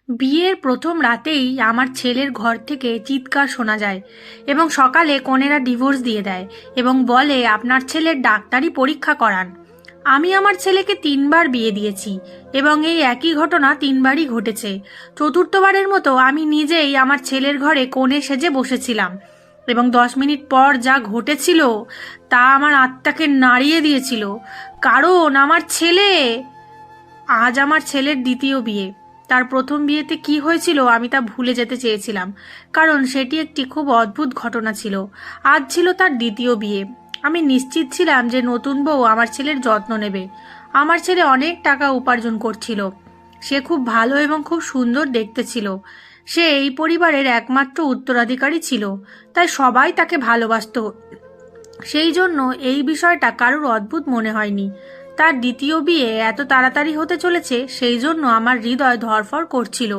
বিয়ের প্রথম রাতেই আমার ছেলের ঘর থেকে চিৎকার শোনা যায় এবং সকালে কনেরা ডিভোর্স দিয়ে দেয় এবং বলে আপনার ছেলের ডাক্তারি পরীক্ষা করান। আমি আমার ছেলেকে 3বার বিয়ে দিয়েছি এবং এই একই ঘটনা 3বারই ঘটেছে। চতুর্থবারের মতো আমি নিজেই আমার ছেলের ঘরে কনে সেজে বসেছিলাম এবং 10 মিনিট পর যা ঘটেছিল তা আমার আত্মাকে নাড়িয়ে দিয়েছিল। কারণ আজ আমার ছেলের দ্বিতীয় বিয়ে। তার প্রথম বিয়েতে কি হয়েছিল আমি তা ভুলে যেতে চেয়েছিলাম, কারণ সেটি একটি খুব অদ্ভুত ঘটনা ছিল। আজ ছিল তার দ্বিতীয় বিয়ে। আমি নিশ্চিত ছিলাম যে নতুন বউ আমার ছেলের যত্ন নেবে। আমার ছেলে অনেক টাকা উপার্জন করছিল। সে খুব ভালো এবং খুব সুন্দর দেখতে ছিল। সে এই পরিবারের একমাত্র উত্তরাধিকারী ছিল, তাই সবাই তাকে ভালোবাসত। সেই জন্য এই বিষয়টা কারোর অদ্ভুত মনে হয়নি। তার দ্বিতীয় বিয়ে এত তাড়াতাড়ি হতে চলেছে সেই জন্য আমার হৃদয় ধড়ফড় করছিল।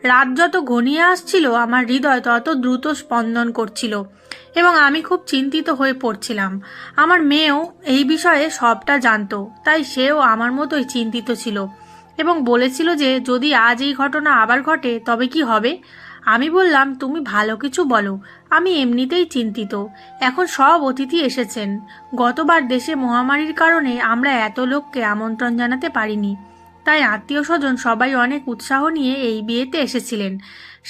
রাত যত ঘনিয়ে আসছিল আমার হৃদয় তত দ্রুত স্পন্দন করছিল এবং আমি খুব চিন্তিত হয়ে পড়ছিলাম। আমার মেয়েও এই বিষয়ে সবটা জানতো, তাই সেও আমার মতোই চিন্তিত ছিল এবং বলেছিল যে যদি আজ এই ঘটনা আবার ঘটে তবে কি হবে। আমি বললাম, তুমি ভালো কিছু বলো, আমি এমনিতেই চিন্তিত। এখন সব অতিথি এসেছেন। গতবার দেশে মহামারীর কারণে আমরা এত লোককে আমন্ত্রণ জানাতে পারিনি, তাই আত্মীয় স্বজন সবাই অনেক উৎসাহ নিয়ে এই বিয়েতে এসেছিলেন।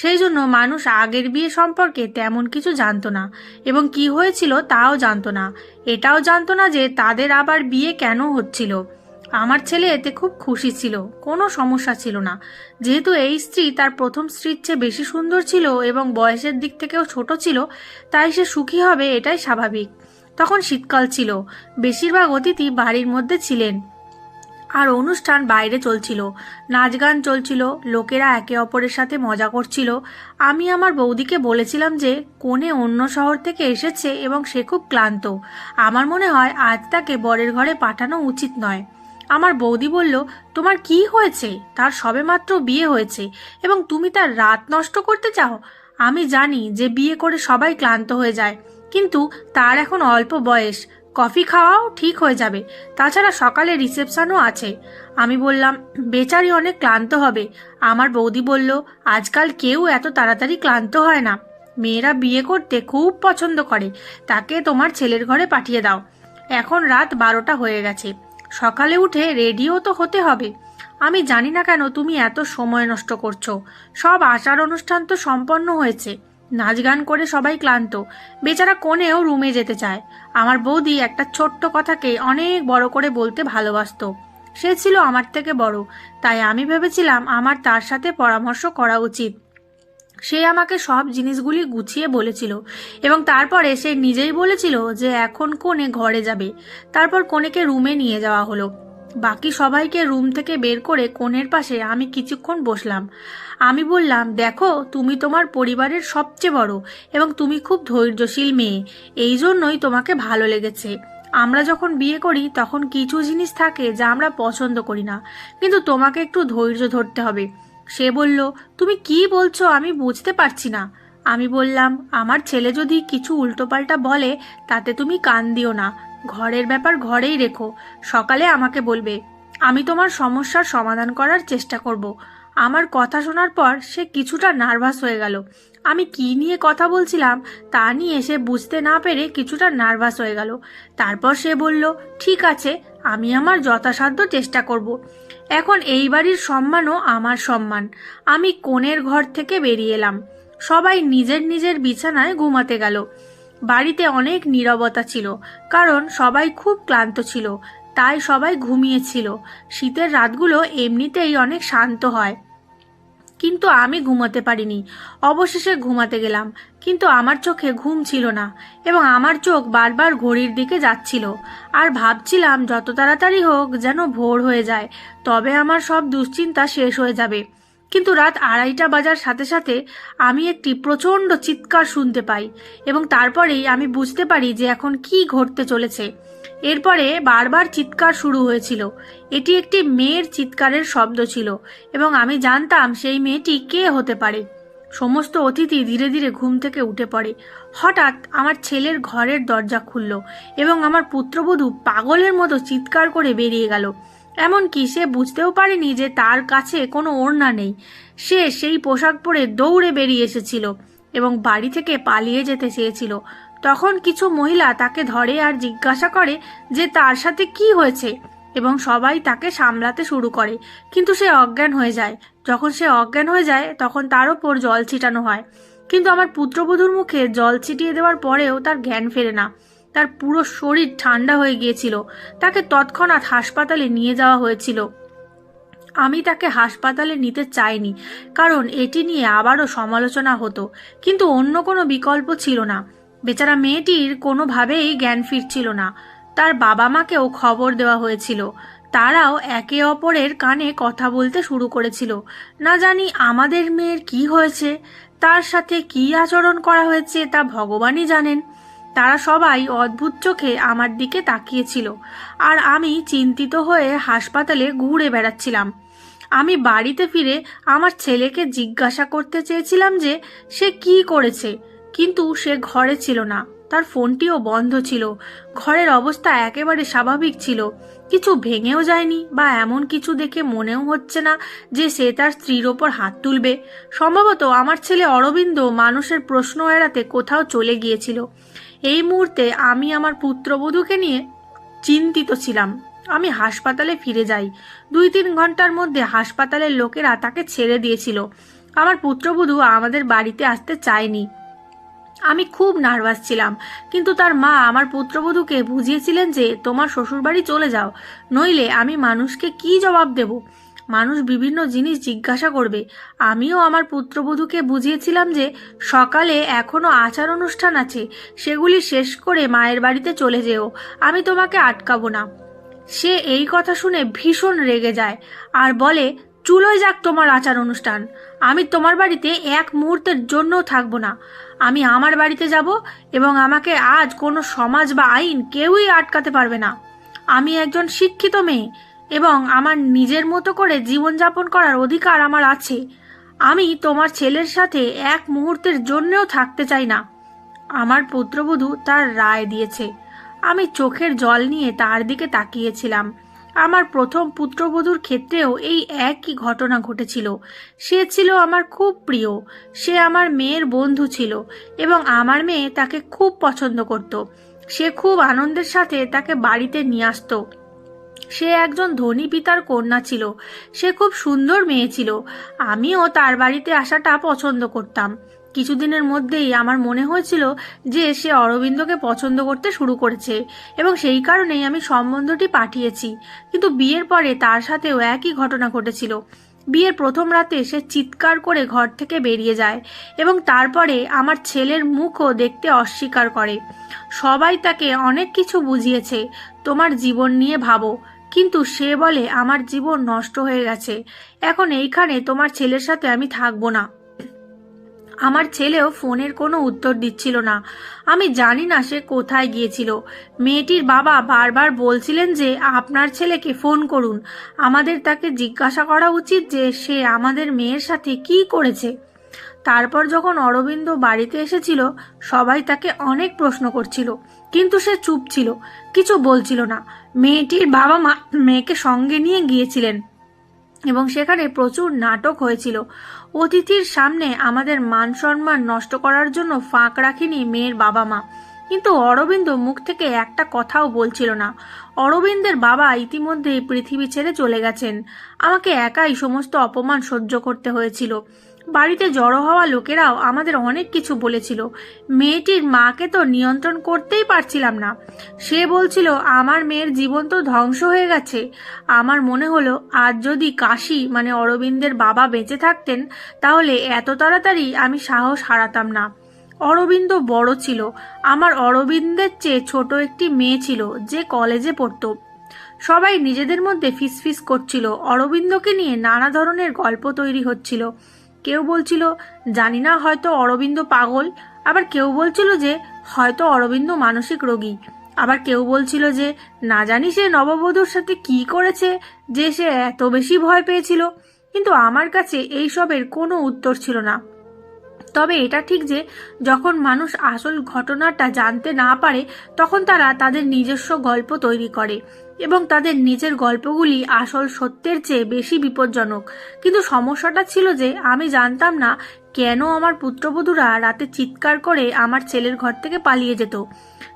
সেই জন্য মানুষ আগের বিয়ে সম্পর্কে তেমন কিছু জানতো না এবং কি হয়েছিল তাও জানতো না। এটাও জানতো না যে তাদের আবার বিয়ে কেন হচ্ছিল। আমার ছেলে এতে খুব খুশি ছিল, কোনো সমস্যা ছিল না। যেহেতু এই স্ত্রী তার প্রথম স্ত্রীর চেয়ে বেশি সুন্দর ছিল এবং বয়সের দিক থেকেও ছোট ছিল, তাই সে সুখী হবে এটাই স্বাভাবিক। তখন শীতকাল ছিল, বেশিরভাগ অতিথি বাড়ির মধ্যে ছিলেন আর অনুষ্ঠান বাইরে চলছিল। নাচ গান চলছিল, লোকেরা একে অপরের সাথে মজা করছিল। আমি আমার বৌদিকে বলেছিলাম যে কনে অন্য শহর থেকে এসেছে এবং সে খুব ক্লান্ত। আমার মনে হয় আজ তাকে বরের ঘরে পাঠানো উচিত নয়। আমার বৌদি বলল, তোমার কি হয়েছে? তার সবেমাত্র বিয়ে হয়েছে এবং তুমি তার রাত নষ্ট করতে চাও? আমি জানি যে বিয়ে করে সবাই ক্লান্ত হয়ে যায়, কিন্তু তার এখন অল্প বয়স, কফি খাওয়াও ঠিক হয়ে যাবে। তাছাড়া সকালে রিসেপশনও আছে। আমি বললাম, বেচারি অনেক ক্লান্ত হবে। আমার বৌদি বলল, আজকাল কেউ এত তাড়াতাড়ি ক্লান্ত হয় না। মেয়েরা বিয়ে করতে খুব পছন্দ করে। তাকে তোমার ছেলের ঘরে পাঠিয়ে দাও। এখন রাত 12টা হয়ে গেছে। সকালে উঠে রেডিও তো হতে হবে। আমি জানি না কেন তুমি এত সময় নষ্ট করছো। সব আচার অনুষ্ঠান তো সম্পন্ন হয়েছে। নাচ গান করে সবাই ক্লান্ত। বেচারা কনেও রুমে যেতে চায়। আমার বৌদি একটা ছোট্ট কথাকে অনেক বড় করে বলতে ভালোবাসতো। সে ছিল আমার থেকে বড়, তাই আমি ভেবেছিলাম আমার তার সাথে পরামর্শ করা উচিত। সে আমাকে সব জিনিসগুলি গুছিয়ে বলেছিল এবং তারপরে সে নিজেই বলেছিল যে এখন কনে ঘরে যাবে। তারপর কনেকে রুমে নিয়ে যাওয়া হলো। বাকি সবাইকে রুম থেকে বের করে কনের পাশে আমি কিছুক্ষণ বসলাম। আমি বললাম, দেখো, তুমি তোমার পরিবারের সবচেয়ে বড় এবং তুমি খুব ধৈর্যশীল মেয়ে। এই জন্যই তোমাকে ভালো লেগেছে। আমরা যখন বিয়ে করি তখন কিছু জিনিস থাকে যা আমরা পছন্দ করি না, কিন্তু তোমাকে একটু ধৈর্য ধরতে হবে। সে বলল, তুমি কি বলছো আমি বুঝতে পারছি না। আমি বললাম, আমার ছেলে যদি কিছু উল্টোপাল্টা বলে তাতে তুমি কান দিও না। ঘরের ব্যাপার ঘরেই রেখো। সকালে আমাকে বলবে। আমি তোমার সমস্যার সমাধান করার চেষ্টা করব। আমার কথা শোনার পর সে কিছুটা নার্ভাস হয়ে গেল। আমি কি নিয়ে কথা বলছিলাম তা নিয়ে সে বুঝতে না পেরে কিছুটা নার্ভাস হয়ে গেল। তারপর সে বলল, ঠিক আছে, আমি আমার যথাসাধ্য চেষ্টা করব। এখন এই বাড়ির সম্মানও আমার সম্মান। আমি কনের ঘর থেকে বেরিয়ে এলাম। সবাই নিজের নিজের বিছানায় ঘুমাতে গেল। বাড়িতে অনেক নীরবতা ছিল, কারণ সবাই খুব ক্লান্ত ছিল, তাই সবাই ঘুমিয়েছিল। শীতের রাতগুলো এমনিতেই অনেক শান্ত হয়, কিন্তু আমি ঘুমাতে পারিনি। অবশেষে ঘুমাতে গেলাম, কিন্তু আমার চোখে ঘুম ছিল না এবং আমার চোখ বারবার ঘড়ির দিকে যাচ্ছিল আর ভাবছিলাম যত তাড়াতাড়ি হোক যেন ভোর হয়ে যায়, তবে আমার সব দুশ্চিন্তা শেষ হয়ে যাবে। কিন্তু রাত 2:30 বাজার সাথে সাথে আমি একটি প্রচণ্ড চিৎকার শুনতে পাই এবং তারপরেই আমি বুঝতে পারি যে এখন কি ঘটতে চলেছে। এরপরে বারবার চিৎকার শুরু হয়েছিল। এটি একটি মেয়ের চিৎকারের শব্দ ছিল এবং আমি জানতাম সেই মেয়েটি কে হতে পারে। সমস্ত অতিথি ধীরে ধীরে ঘুম থেকে উঠে পড়ে। হঠাৎ আমার ছেলের ঘরের দরজা খুলল এবং আমার পুত্রবধূ পাগলের মতো চিৎকার করে বেরিয়ে গেল এমনকি সে বুঝতেও পারেনি যে তার কাছে কোনো ওড়না নেই। সে সেই পোশাক পরে দৌড়ে বেরিয়ে এসেছিল এবং বাড়ি থেকে পালিয়ে যেতে চেয়েছিল। তখন কিছু মহিলা তাকে ধরে আর জিজ্ঞাসা করে যে তার সাথে কি হয়েছে, এবং সবাই তাকে সামলাতে শুরু করে, কিন্তু সে অজ্ঞান হয়ে যায়। যখন সে অজ্ঞান হয়ে যায় তখন তার ওপর জল ছিটানো হয়, কিন্তু আমার পুত্রবধূর মুখে জল ছিটিয়ে দেওয়ার পরেও তার জ্ঞান ফেরে না। তার পুরো শরীর ঠান্ডা হয়ে গিয়েছিল। তাকে তৎক্ষণাৎ হাসপাতালে নিয়ে যাওয়া হয়েছিল। আমি তাকে হাসপাতালে নিতে চাইনি, কারণ এটি নিয়ে আবারও সমালোচনা হতো, কিন্তু অন্য কোনো বিকল্প ছিল না। বেচারা মেয়েটির কোনোভাবেই জ্ঞান ফিরছিল না। তার বাবা মাকেও খবর দেওয়া হয়েছিল। তারাও একে অপরের কানে কথা বলতে শুরু করেছিল। না জানি আমাদের মেয়ের কি হয়েছে, তার সাথে কি আচরণ করা হয়েছে তা ভগবানই জানেন। তারা সবাই অদ্ভুত চোখে আমার দিকে তাকিয়েছিল, আর আমি চিন্তিত হয়ে হাসপাতালে ঘুরে বেড়াচ্ছিলাম। আমি বাড়িতে ফিরে আমার ছেলেকে জিজ্ঞাসা করতে চেয়েছিলাম যে সে কি করেছে, কিন্তু সে ঘরে ছিল না। তার ফোনটিও বন্ধ ছিল। ঘরের অবস্থা একেবারে স্বাভাবিক ছিল, কিছু ভেঙেও যায়নি, বা এমন কিছু দেখে মনেও হচ্ছে না যে সে তার স্ত্রীর ওপর হাত তুলবে। সম্ভবত আমার ছেলে অরবিন্দ মানুষের প্রশ্ন এড়াতে কোথাও চলে গিয়েছিল। এই মুহূর্তে আমি আমার পুত্রবধূকে নিয়ে চিন্তিত ছিলাম। আমি হাসপাতালে ফিরে যাই। 2-3 ঘন্টার মধ্যে হাসপাতালের লোকেরা তাকে ছেড়ে দিয়েছিল। আমার পুত্রবধূ আমাদের বাড়িতে আসতে চায়নি। আমি খুব নার্ভাস ছিলাম, কিন্তু তার মা আমার পুত্রবধূকে বুঝিয়েছিলেন যে তোমার শ্বশুরবাড়ি চলে যাও, নইলে আমি মানুষকে কি জবাব দেব। মানুষ বিভিন্ন জিনিস জিজ্ঞাসা করবে। আমিও আমার পুত্রবধূকে বুঝিয়েছিলাম যে সকালে এখনো আচার অনুষ্ঠান আছে, সেগুলি শেষ করে মায়ের বাড়িতে চলে যেও, আমি তোমাকে আটকাবো না। সে এই কথা শুনে ভীষণ রেগে যায় আর বলে, চুলোয় যাক তোমার আচার অনুষ্ঠান, আমি তোমার বাড়িতে এক মুহূর্তের জন্যও থাকবো না। আমি আমার বাড়িতে যাব, এবং আমাকে আজ কোনো সমাজ বা আইন কেউই আটকাতে পারবে না। আমি একজন শিক্ষিত মেয়ে, এবং আমার নিজের মতো করে জীবনযাপন করার অধিকার আমার আছে। আমি তোমার ছেলের সাথে এক মুহূর্তের জন্যও থাকতে চাই না। আমার পুত্রবধূ তার রায় দিয়েছে। আমি চোখের জল নিয়ে তার দিকে তাকিয়েছিলাম। আমার প্রথম পুত্রবধূর ক্ষেত্রেও এই একই ঘটনা ঘটেছিল। সে ছিল আমার খুব প্রিয়। সে আমার মেয়ের বন্ধু ছিল, এবং আমার মেয়ে তাকে খুব পছন্দ করত। সে খুব আনন্দের সাথে তাকে বাড়িতে নিয়ে আসতো। সে একজন ধনী পিতার কন্যা ছিল। সে খুব সুন্দর মেয়ে ছিল। আমিও তার বাড়িতে আসাটা পছন্দ করতাম। কিছুদিনের মধ্যেই আমার মনে হয়েছিল যে সে অরবিন্দকে পছন্দ করতে শুরু করেছে, এবং সেই কারণেই আমি সম্বন্ধটি পাঠিয়েছি। কিন্তু বিয়ের পরে তার সাথেও একই ঘটনা ঘটেছিল। বিয়ের প্রথম রাতে সে চিৎকার করে ঘর থেকে বেরিয়ে যায়, এবং তারপরে আমার ছেলের মুখও দেখতে অস্বীকার করে। সবাই তাকে অনেক কিছু বুঝিয়েছে, তোমার জীবন নিয়ে ভাবো, কিন্তু সে বলে আমার জীবন নষ্ট হয়ে গেছে, এখন এইখানে তোমার ছেলের সাথে আমি থাকবো না। আমার ছেলেও ফোনের কোনো উত্তর দিচ্ছিল না। আমি জানি না সে কোথায় গিয়েছিল। মেয়েটির বাবা বারবার বলছিলেন যে আপনার ছেলেকে ফোন করুন, আমাদের তাকে জিজ্ঞাসা করা উচিত যে সে আমাদের মেয়ের সাথে কি করেছে। তারপর যখন অরবিন্দ বাড়িতে এসেছিল, সবাই তাকে অনেক প্রশ্ন করছিল, কিন্তু সে চুপ ছিল, কিছু বলছিল না। মেয়েটির বাবা মা মেয়েকে সঙ্গে নিয়ে গিয়েছিলেন, এবং সেখানে প্রচুর নাটক হয়েছিল। অতিথির সামনে আমাদের মান সম্মান নষ্ট করার জন্য ফাঁক রাখিনি মেয়ের বাবা মা, কিন্তু অরবিন্দ মুখ থেকে একটা কথাও বলছিল না। অরবিন্দের বাবা ইতিমধ্যেই পৃথিবী ছেড়ে চলে গেছেন। আমাকে একাই সমস্ত অপমান সহ্য করতে হয়েছিল। বাড়িতে জড়ো হওয়া লোকেরাও আমাদের অনেক কিছু বলেছিল। মেয়েটির মাকে তো নিয়ন্ত্রণ করতেই পারছিলাম না। সে বলছিল আমার মেয়ের জীবন তো ধ্বংস হয়ে গেছে। আমার মনে হলো আজ যদি কাশী মানে অরবিন্দের বাবা বেঁচে থাকতেন, তাহলে এত তাড়াতাড়ি আমি সাহস হারাতাম না। অরবিন্দ বড় ছিল। আমার অরবিন্দের চেয়ে ছোট একটি মেয়ে ছিল যে কলেজে পড়তো। সবাই নিজেদের মধ্যে ফিসফিস করছিল। অরবিন্দকে নিয়ে নানা ধরনের গল্প তৈরি হচ্ছিল। কেউ বলছিল জানি না, হয়তো অরবিন্দ পাগল। আবার কেউ বলছিল যে হয়তো অরবিন্দ মানসিক রোগী। আবার কেউ বলছিল যে না জানি সে নববধূর সাথে কি করেছে যে সে এত বেশি ভয় পেয়েছিল। কিন্তু আমার কাছে এইসবের কোনো উত্তর ছিল না। তবে এটা ঠিক যে যখন মানুষ আসল ঘটনাটা জানতে না পারে, তখন তারা তাদের নিজস্ব গল্প তৈরি করে। এবং তাদের নিজের গল্পগুলি আসল সত্যের চেয়ে বেশি বিপজ্জনক। কিন্তু সমস্যাটা ছিল যে আমি জানতাম না কেন আমার পুত্রবধূরা রাতে চিৎকার করে আমার ছেলের ঘর থেকে পালিয়ে যেত।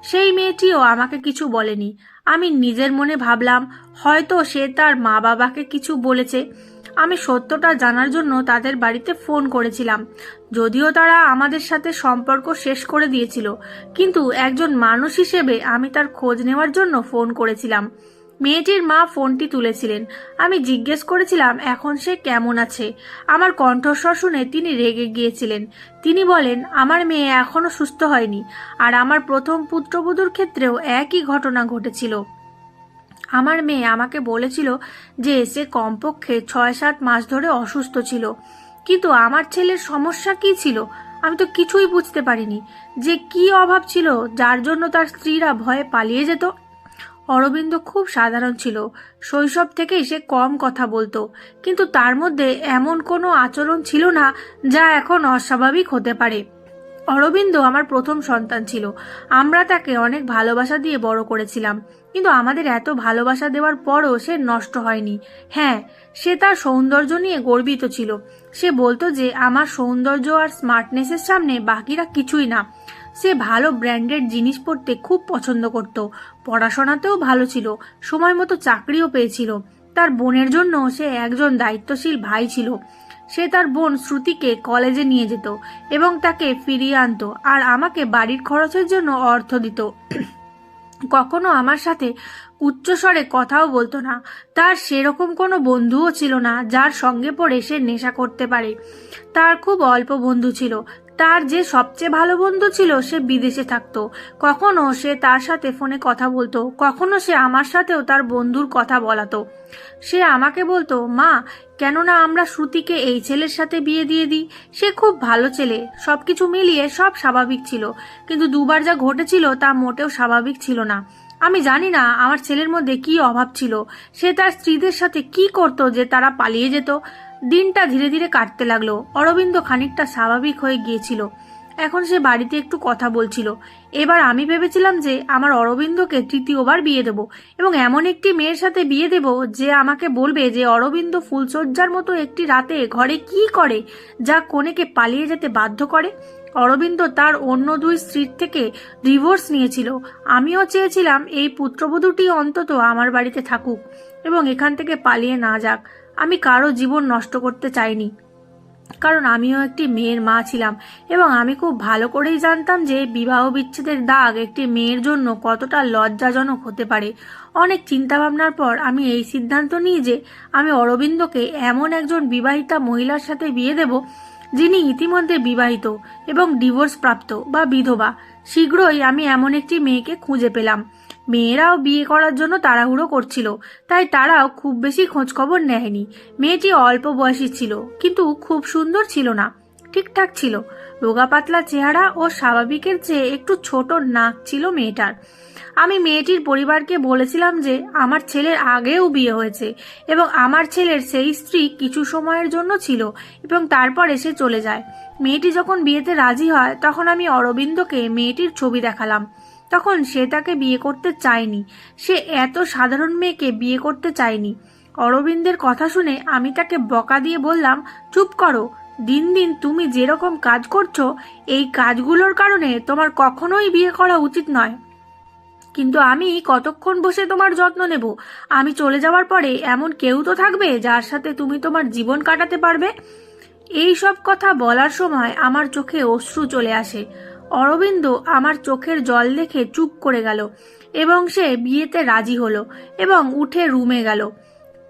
সেই মেয়েটিও আমাকে কিছু বলেনি। আমি নিজের মনে ভাবলাম হয়তো সে তার মা বাবাকে কিছু বলেছে। আমি সত্যটা জানার জন্য তাদের বাড়িতে ফোন করেছিলাম, যদিও তারা আমাদের সাথে সম্পর্ক শেষ করে দিয়েছিল, কিন্তু একজন মানুষ হিসেবে আমি তার খোঁজ নেওয়ার জন্য ফোন করেছিলাম। মেয়েটির মা ফোনটি তুলেছিলেন। আমি জিজ্ঞেস করেছিলাম এখন সে কেমন আছে। আমার কণ্ঠস্বর শুনে তিনি রেগে গিয়েছিলেন। তিনি বলেন আমার মেয়ে এখনো সুস্থ হয়নি, আর আমার প্রথম পুত্রবধূর ক্ষেত্রেও একই ঘটনা ঘটেছিল। আমার মেয়ে আমাকে বলেছিল যে সে কমপক্ষে 6-7 মাস ধরে অসুস্থ ছিল, কিন্তু আমার ছেলের সমস্যা কি ছিল আমি তো কিছুই বুঝতে পারিনি। যে কি অভাব ছিল যার জন্য তার স্ত্রীরা ভয়ে পালিয়ে যেত। অরবিন্দ খুব সাধারণ ছিল। শৈশব থেকেই সে কম কথা বলতো, কিন্তু তার মধ্যে এমন কোনো আচরণ ছিল না যা এখন অস্বাভাবিক হতে পারে। অরবিন্দ আমার প্রথম সন্তান ছিল। আমরা তাকে অনেক ভালোবাসা দিয়ে বড় করেছিলাম, কিন্তু আমাদের এত ভালোবাসা দেওয়ার পরও সে নষ্ট হয়নি। হ্যাঁ, সে তার সৌন্দর্য নিয়ে গর্বিত ছিল। সে বলতো যে আমার সৌন্দর্য আর স্মার্টনেসের সামনে বাকিরা কিছুই না। সে ভালো ব্র্যান্ডেড জিনিস পরতে খুব পছন্দ করত। পড়াশোনাতেও ভালো ছিল, সময় মতো চাকরিও পেয়েছিল। তার বোনের জন্য সে একজন দায়িত্বশীল ভাই ছিল। সে তার বোন শ্রুতিকে কলেজে নিয়ে যেত এবং তাকে ফিরিয়ে আনতো, আর আমাকে বাড়ির খরচের জন্য অর্থ দিত। কখনো আমার সাথে উচ্চস্বরে কথাও বলতো না। তার সেরকম কোনো বন্ধুও ছিল না যার সঙ্গে পড়ে সে নেশা করতে পারে। তার খুব অল্প বন্ধু ছিল। তার যে সবচেয়ে ভালো বন্ধু ছিল সে বিদেশে থাকতো। কখনো সে তার সাথে ফোনে কথা বলতো, কখনো সে আমার সাথেও তার বন্ধুর কথা বলাতো। সে আমাকে বলতো, মা, কেননা আমরা শ্রুতিকে এই ছেলের সাথে বিয়ে দিয়ে দিই। সে খুব ভালো ছেলে। সবকিছু মিলিয়ে সব স্বাভাবিক ছিল, কিন্তু দুবার যা ঘটেছিল তা মোটেও স্বাভাবিক ছিল না। আমি জানি না আমার ছেলের মধ্যে কি অভাব ছিল। সে তার স্ত্রীদের সাথে কি করতো যে তারা পালিয়ে যেত। দিনটা ধীরে ধীরে কাটতে লাগলো। অরবিন্দ খানিকটা স্বাভাবিক হয়ে গিয়েছিল। এখন সে বাড়িতে একটু কথা বলছিল। এবার আমি ভেবেছিলাম যে আমার অরবিন্দকে তৃতীয়বার বিয়ে দেব, এবং এমন একটি মেয়ের সাথে বিয়ে দেব যে আমাকে বলবে যে অরবিন্দ ফুলশয্যার মতো একটি রাতে ঘরে কি করে যা কনেকে পালিয়ে যেতে বাধ্য করে। অরবিন্দ তার অন্য 2 স্ত্রীর থেকে ডিভোর্স নিয়েছিল। আমিও চেয়েছিলাম এই পুত্রবধূটি অন্তত আমার বাড়িতে থাকুক এবং এখান থেকে পালিয়ে না যাক। আমি কারো জীবন নষ্ট করতে চাইনি, কারণ আমিও একটি মেয়ের মা ছিলাম, এবং আমি খুব ভালো করেই জানতাম যে বিবাহ বিচ্ছেদের দাগ একটি মেয়ের জন্য কতটা লজ্জাজনক হতে পারে। অনেক চিন্তাভাবনার পর আমি এই সিদ্ধান্ত নিই যে আমি অরবিন্দকে এমন একজন বিবাহিতা মহিলার সাথে বিয়ে দেব যিনি ইতিমধ্যে বিবাহিত এবং ডিভোর্স প্রাপ্ত বা বিধবা। শীঘ্রই আমি এমন একটি মেয়েকে খুঁজে পেলাম। মেয়েরাও বিয়ে করার জন্য তাড়াহুড়ো করছিল, তাই তারাও খুব বেশি খোঁজখবর নেয়নি। মেয়েটি অল্প বয়সী ছিল, কিন্তু খুব সুন্দর ছিল না, ঠিকঠাক ছিল। রোগা পাতলা চেহারা ও স্বাভাবিকের চেয়ে একটু ছোট নাক ছিল মেয়েটার। আমি মেয়েটির পরিবারকে বলেছিলাম যে আমার ছেলের আগেও বিয়ে হয়েছে এবং আমার ছেলের সেই স্ত্রী কিছু সময়ের জন্য ছিল এবং তারপর এসে চলে যায়। মেয়েটি যখন বিয়েতে রাজি হয় তখন আমি অরবিন্দকে মেয়েটির ছবি দেখালাম। তখন সে তাকে বিয়ে করতে চায়নি। সে এত সাধারণ মেয়েকে বিয়ে করতে চায়নি। অরবিন্দের কথা শুনে আমি তাকে বকা দিয়ে বললাম, চুপ করো। দিন দিন তুমি যেরকম কাজ করছো, এই কাজগুলোর কারণে তোমার কখনোই বিয়ে করা উচিত নয়। কিন্তু আমি কতক্ষণ বসে তোমার যত্ন নেব? আমি চলে যাওয়ার পরে এমন কেউ তো থাকবে যার সাথে তুমি তোমার জীবন কাটাতে পারবে। এই সব কথা বলার সময় আমার চোখে অশ্রু চলে আসে। অরবিন্দ আমার চোখের জল দেখে চুপ করে গেল এবং সে বিয়েতে রাজি হলো এবং উঠে রুমে গেল।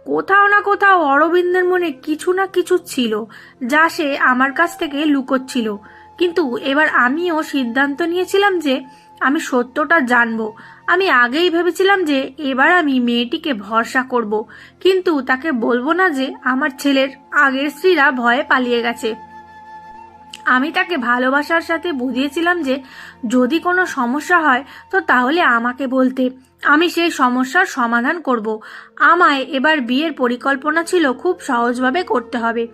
কোথাও না কোথাও অরবিন্দের মনে কিছু না কিছু ছিল যা সে আমার কাছ থেকে লুকোচ্ছিল। কিন্তু এবার আমিও সিদ্ধান্ত নিয়েছিলাম যে আমি সত্যটা জানবো। আমি আগেই ভেবেছিলাম যে এবার আমি মেয়েটিকে ভরসা করব, কিন্তু তাকে বলবো না যে আমার ছেলের আগের স্ত্রীরা ভয়ে পালিয়ে গেছে। আমি তাকে ভালোবাসার সাথে বুঝিয়েছিলাম যে যদি কোনো সমস্যা হয় তো তাহলে আমাকে বলতে, আমি সেই সমস্যার সমাধান করব। আমায় এবার বিয়ের পরিকল্পনা ছিল খুব সহজভাবে করতে হবে,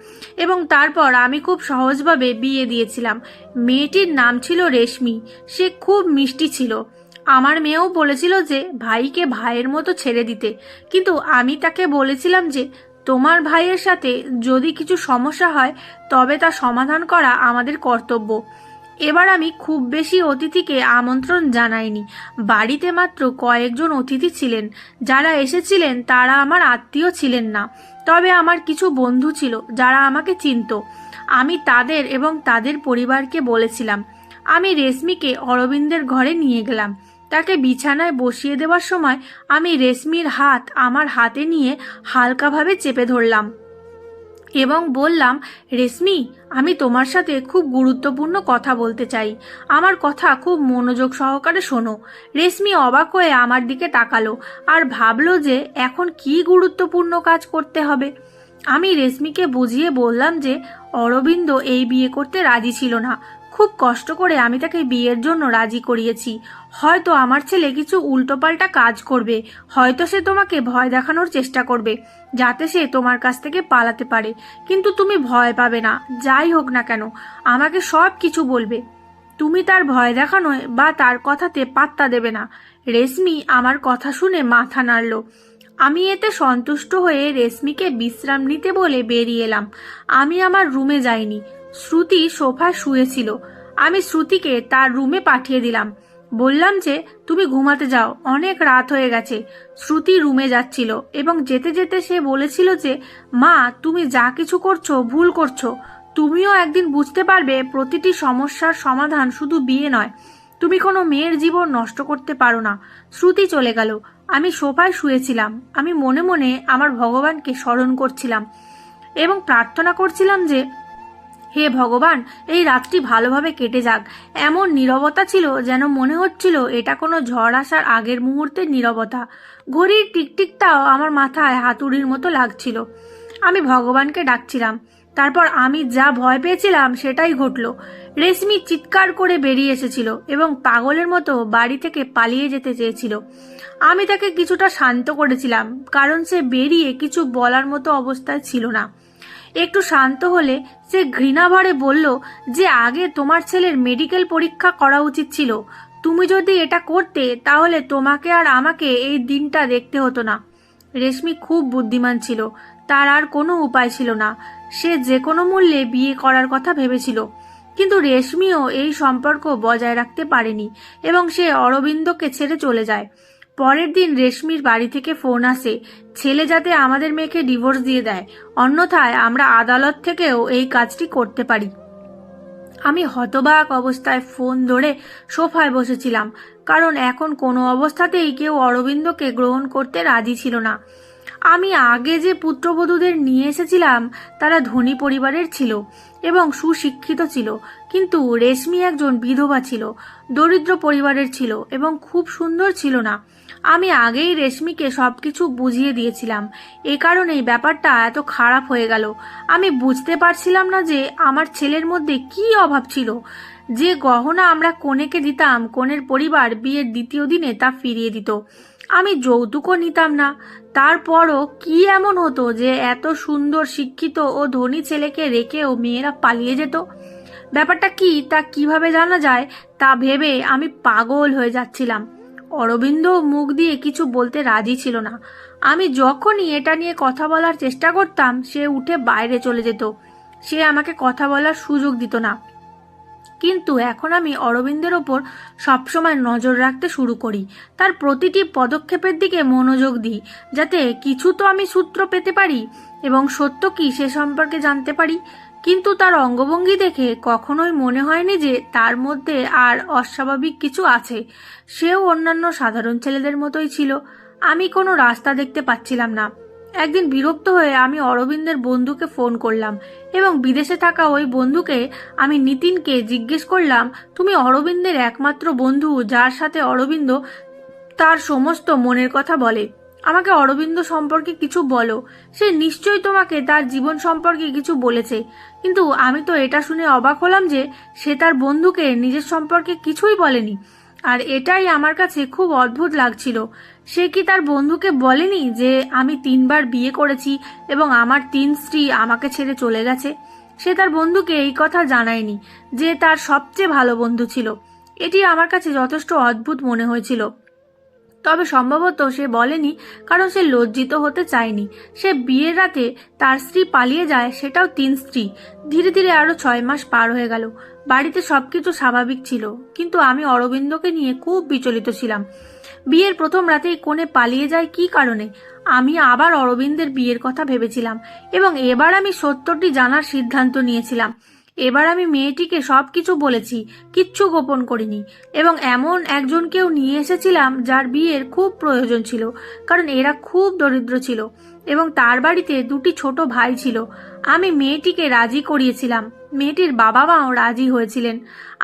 এবং তারপর আমি খুব সহজভাবে বিয়ে দিয়েছিলাম। মেয়েটির নাম ছিল রেশমি। সে খুব মিষ্টি ছিল। আমার মেয়েও বলেছিল যে ভাইকে ভাইয়ের মতো ছেড়ে দিতে, কিন্তু আমি তাকে বলেছিলাম যে তোমার ভাইয়ের সাথে যদি কিছু সমস্যা হয় তবে তা সমাধান করা আমাদের কর্তব্য। এবার আমি খুব বেশি অতিথিকে আমন্ত্রণ জানাইনি। বাড়িতে মাত্র কয়েকজন অতিথি ছিলেন। যারা এসেছিলেন তারা আমার আত্মীয় ছিলেন না, তবে আমার কিছু বন্ধু ছিল যারা আমাকে চিনত। আমি তাদের এবং তাদের পরিবারকে বলেছিলাম। আমি রেশমিকে অরবিন্দের ঘরে নিয়ে গেলাম। তাকে বিছানায় বসিয়ে দেওয়ার সময় আমি রেশমির হাত আমার হাতে নিয়ে হালকাভাবে চেপে ধরলাম এবং বললাম, রেশমি, আমি তোমার সাথে খুব গুরুত্বপূর্ণ কথা বলতে চাই। আমার কথা খুব মনোযোগ সহকারে শোনো। রেশমি অবাক হয়ে আমার দিকে তাকালো আর ভাবলো যে এখন কি গুরুত্বপূর্ণ কাজ করতে হবে। আমি রেশমিকে বুঝিয়ে বললাম যে অরবিন্দ এই বিয়ে করতে রাজি ছিল না। খুব কষ্ট করে আমি তাকে বিয়ের জন্য রাজি করিয়েছি। হয়তো আমার ছেলে কিছু উল্টোপাল্টা কাজ করবে, হয়তো সে তোমাকে ভয় দেখানোর চেষ্টা করবে যাতে সে তোমার কাছ থেকে পালাতে পারে, কিন্তু তুমি ভয় পাবে না। যাই হোক না কেন আমাকে সব কিছু বলবে। তুমি তার ভয় দেখানো বা তার কথাতে পাত্তা দেবে না। রেশমি আমার কথা শুনে মাথা নাড়ল। আমি এতে সন্তুষ্ট হয়ে রেশমিকে বিশ্রাম নিতে বলে বেরিয়ে এলাম। আমি আমার রুমে যাইনি। শ্রুতি সোফায় শুয়েছিল। আমি শ্রুতিকে তার রুমে পাঠিয়ে দিলাম। বললাম যে তুমি ঘুমাতে যাও, অনেক রাত হয়ে গেছে। শ্রুতি রুমে যাচ্ছিল এবং যেতে যেতে সে বলেছিল যে মা, তুমি যা কিছু করছো ভুল করছো। তুমিও একদিন বুঝতে পারবে প্রতিটি সমস্যার সমাধান শুধু বিয়ে নয়। তুমি কোনো মেয়ের জীবন নষ্ট করতে পারো না। শ্রুতি চলে গেল। আমি সোফায় শুয়েছিলাম। আমি মনে মনে আমার ভগবানকে স্মরণ করছিলাম এবং প্রার্থনা করছিলাম যে হে ভগবান, এই রাতটি ভালোভাবে কেটে যাক। এমন নীরবতা ছিল যেন মনে হচ্ছিল এটা কোনো ঝড় আসার আগের মুহূর্তের নীরবতা। ঘড়ির টিকটিকটাও আমার মাথায় হাতুড়ির মতো লাগছিল। আমি ভগবানকে ডাকছিলাম। তারপর আমি যা ভয় পেয়েছিলাম সেটাই ঘটল। রেশমি চিৎকার করে বেরিয়ে এসেছিল এবং পাগলের মতো বাড়ি থেকে পালিয়ে যেতে চেয়েছিল। আমি তাকে কিছুটা শান্ত করেছিলাম, কারণ সে বেরিয়ে কিছু বলার মতো অবস্থায় ছিল না। একটু শান্ত হলে সে ঘৃণাভরে বলল যে আগে তোমার ছেলের মেডিকেল পরীক্ষা করা উচিত ছিল। তুমি যদি এটা করতে তাহলে তোমাকে আর আমাকে এই দিনটা দেখতে হতো না। রেশমি খুব বুদ্ধিমান ছিল। তার আর কোনো উপায় ছিল না। সে যে কোনো মূল্যে বিয়ে করার কথা ভেবেছিল। কিন্তু রেশমিও এই সম্পর্ক বজায় রাখতে পারেনি এবং সে অরবিন্দকে ছেড়ে চলে যায়। পরের দিন রেশমির বাড়ি থেকে ফোন আসে, ছেলে যাতে আমাদের মেয়েকে ডিভোর্স দিয়ে দেয়, অন্যথায় আমরা আদালত থেকেও এই কাজটি করতে পারি। আমি হতবাক অবস্থায় ফোন ধরে সোফায় বসেছিলাম, কারণ এখন কোনো অবস্থাতেই কেউ অরবিন্দকে গ্রহণ করতে রাজি ছিল না। আমি আগে যে পুত্রবধূদের নিয়ে এসেছিলাম তারা ধনী পরিবারের ছিল এবং সুশিক্ষিত ছিল, কিন্তু রেশমি একজন বিধবা ছিল, দরিদ্র পরিবারের ছিল এবং খুব সুন্দর ছিল না। আমি আগেই রেশমিকে সবকিছু বুঝিয়ে দিয়েছিলাম। এ কারণেই ব্যাপারটা এত খারাপ হয়ে গেল। আমি বুঝতে পারছিলাম না যে আমার ছেলের মধ্যে কি অভাব ছিল। যে গহনা আমরা কনেকে দিতাম, কনের পরিবার বিয়ের দ্বিতীয় দিনে তা ফিরিয়ে দিত। আমি যৌতুকও নিতাম না। তারপরও কি এমন হতো যে এত সুন্দর, শিক্ষিত ও ধনী ছেলেকে রেখেও মেয়েরা পালিয়ে যেত? ব্যাপারটা কি তা কিভাবে জানা যায় তা ভেবে আমি পাগল হয়ে যাচ্ছিলাম। অরবিন্দ মুখ দিয়ে কিছু বলতে রাজি ছিল না। আমি যখনই এটা নিয়ে কথা বলার চেষ্টা করতাম সে উঠে বাইরে চলে যেত। সে আমাকে কথা বলার সুযোগ দিত না। কিন্তু এখন আমি অরবিন্দের ওপর সবসময় নজর রাখতে শুরু করি। তার প্রতিটি পদক্ষেপের দিকে মনোযোগ দিই, যাতে কিছু তো আমি সূত্র পেতে পারি এবং সত্য কি সে সম্পর্কে জানতে পারি। কিন্তু তার অঙ্গভঙ্গি দেখে কখনোই মনে হয়নি যে তার মধ্যে আর অস্বাভাবিক কিছু আছে। সেও অন্যান্য সাধারণ ছেলেদের মতোই ছিল। আমি কোনো রাস্তা দেখতে পাচ্ছিলাম না। একদিন বিরক্ত হয়ে আমি অরবিন্দের বন্ধুকে ফোন করলাম এবং বিদেশে থাকা ওই বন্ধুকে, আমি নিতিনকে, জিজ্ঞেস করলাম, তুমি অরবিন্দের একমাত্র বন্ধু যার সাথে অরবিন্দ তার সমস্ত মনের কথা বলে। আমাকে অরবিন্দ সম্পর্কে কিছু বলো। সে নিশ্চয়ই তোমাকে তার জীবন সম্পর্কে কিছু বলেছে। কিন্তু আমি তো এটা শুনে অবাক হলাম যে সে তার বন্ধুকে নিজের সম্পর্কে কিছুই বলেনি। আর এটাই আমার কাছে খুব অদ্ভুত লাগছিল। সে কি তার বন্ধুকে বলেনি যে আমি 3বার বিয়ে করেছি এবং আমার 3 স্ত্রী আমাকে ছেড়ে চলে গেছে? সে তার বন্ধুকে এই কথা জানায়নি যে তার সবচেয়ে ভালো বন্ধু ছিল। এটি আমার কাছে যথেষ্ট অদ্ভুত মনে হয়েছিল। তবে সম্ভবত সে বলেনি কারণ সে লজ্জিত হতে চায়নি। সে বিয়ের রাতে তার স্ত্রী পালিয়ে যায়, সেটাও 3 স্ত্রী। ধীরে ধীরে আরো 6 মাস পার হয়ে গেল। বাড়িতে সবকিছু স্বাভাবিক ছিল, কিন্তু আমি অরবিন্দকে নিয়ে খুব বিচলিত ছিলাম। বিয়ের প্রথম রাতেই কোণে পালিয়ে যায় কি কারণে? আমি আবার অরবিন্দের বিয়ের কথা ভেবেছিলাম এবং এবার আমি সত্যটি জানার সিদ্ধান্ত নিয়েছিলাম। এবার আমি মেয়েটিকে সবকিছু বলেছি, কিচ্ছু গোপন করিনি, এবং এমন একজনকেও নিয়ে এসেছিলাম যার বিয়ের খুব প্রয়োজন ছিল, কারণ এরা খুব দরিদ্র ছিল এবং তার বাড়িতে 2টি ছোট ভাই ছিল। আমি মেয়েটিকে রাজি করিয়েছিলাম, মেয়েটির বাবা মাও রাজি হয়েছিলেন।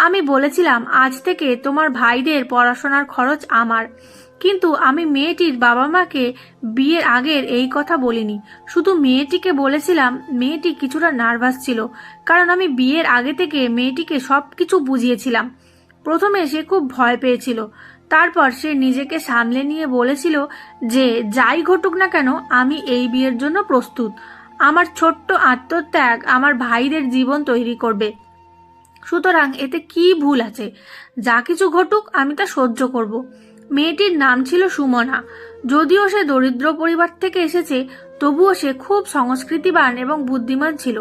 আমি বলেছিলাম, আজ থেকে তোমার ভাইদের পড়াশোনার খরচ আমার। কিন্তু আমি মেয়েটির বাবা মাকে বিয়ের আগের এই কথা বলিনি, শুধু মেয়েটিকে বলেছিলাম। মেয়েটি কিছুটা নার্ভাস ছিল, কারণ আমি বিয়ের আগে থেকে মেয়েটিকে সবকিছু বুঝিয়েছিলাম। প্রথমে সে খুব ভয় পেয়েছিল, তারপর সে নিজেকে সামলে নিয়ে বলেছিল যে যাই ঘটুক না কেন আমি এই বিয়ের জন্য প্রস্তুত। আমার ছোট্ট আত্মত্যাগ আমার ভাইদের জীবন তৈরি করবে, সুতরাং এতে কি ভুল আছে? যা কিছু ঘটুক আমি তা সহ্য করব। মেয়েটির নাম ছিল সুমনা। যদিও সে দরিদ্র পরিবার থেকে এসেছে, তবুও সে খুব সংস্কৃতিবান এবং বুদ্ধিমান ছিল।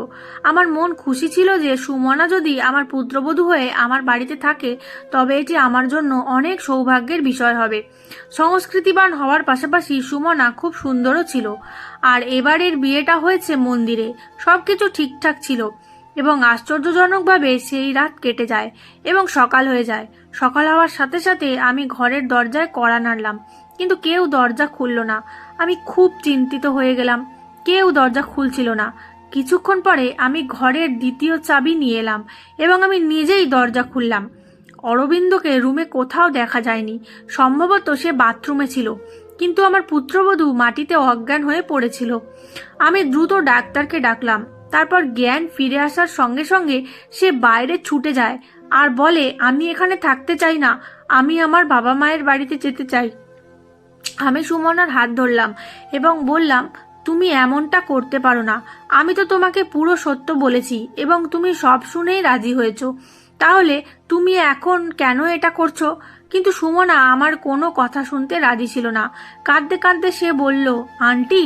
আমার মন খুশি ছিল যে সুমনা যদি আমার পুত্রবধূ হয়ে আমার বাড়িতে থাকে, তবে এটি আমার জন্য অনেক সৌভাগ্যের বিষয় হবে। সংস্কৃতিবান হওয়ার পাশাপাশি সুমনা খুব সুন্দরও ছিল। আর এবারের বিয়েটা হয়েছে মন্দিরে, সবকিছু ঠিকঠাক ছিল এবং আশ্চর্যজনকভাবে সেই রাত কেটে যায় এবং সকাল হয়ে যায়। সকাল হওয়ার সাথে সাথে আমি ঘরের দরজায় কড়া নাড়লাম, কিন্তু কেউ দরজা খুলল না। আমি খুব চিন্তিত হয়ে গেলাম, কেউ দরজা খুলছিল না। কিছুক্ষণ পরে আমি ঘরের দ্বিতীয় চাবি নিয়ে এলাম এবং আমি নিজেই দরজা খুললাম। অরবিন্দকে রুমে কোথাও দেখা যায়নি, সম্ভবত সে বাথরুমে ছিল, কিন্তু আমার পুত্রবধূ মাটিতে অজ্ঞান হয়ে পড়েছিল। আমি দ্রুত ডাক্তারকে ডাকলাম। তারপর জ্ঞান ফিরে আসার সঙ্গে সঙ্গে সে বাইরে ছুটে যায় আর বলে, আমি এখানে থাকতে চাই না, আমি আমার বাবা মায়ের বাড়িতে যেতে চাই। আমি সুমনার হাত ধরলাম এবং বললাম, তুমি এমনটা করতে পারো না। আমি তো তোমাকে পুরো সত্য বলেছি এবং তুমি সব শুনেই রাজি হয়েছো, তাহলে তুমি এখন কেন এটা করছো? কিন্তু সুমনা আমার কোনো কথা শুনতে রাজি ছিল না। কাঁদতে কাঁদতে সে বলল, আন্টি,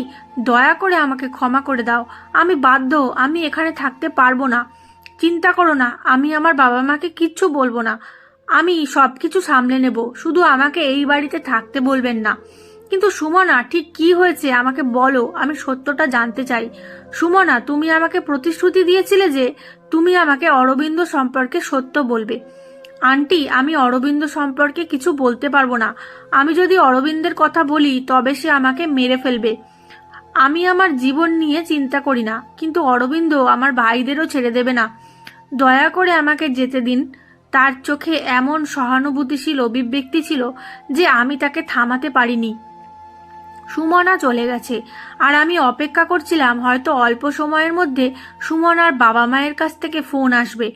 দয়া করে আমাকে ক্ষমা করে দাও, আমি বাধ্য, আমি এখানে থাকতে পারবো না। চিন্তা করো না, আমি আমার বাবা মাকে কিচ্ছু বলবো না, আমি সব কিছু সামলে নেব, শুধু আমাকে এই বাড়িতে থাকতে বলবেন না। কিন্তু সুমনা, ঠিক কি হয়েছে আমাকে বলো, আমি সত্যটা জানতে চাই। সুমনা, তুমি আমাকে প্রতিশ্রুতি দিয়েছিলে যে তুমি আমাকে অরবিন্দ সম্পর্কে সত্য বলবে। আন্টি, আমি অরবিন্দ সম্পর্কে কিছু বলতে পারবো না। আমি যদি অরবিন্দের কথা বলি তবে সে আমাকে মেরে ফেলবে। আমি আমার জীবন নিয়ে চিন্তা করি না, কিন্তু অরবিন্দ আমার ভাইদেরও ছেড়ে দেবে না। দয়া করে আমাকে যেতে দিন। তার চোখে এমন সহানুভূতিশীল অভিব্যক্তি ছিল যে আমি তাকে থামাতে পারিনি। সুমনা চলে গেছে আর আমি অপেক্ষা করছিলাম হয়তো অল্প সময়ের মধ্যে সুমনার বাবা মায়ের কাছ থেকে ফোন আসবে,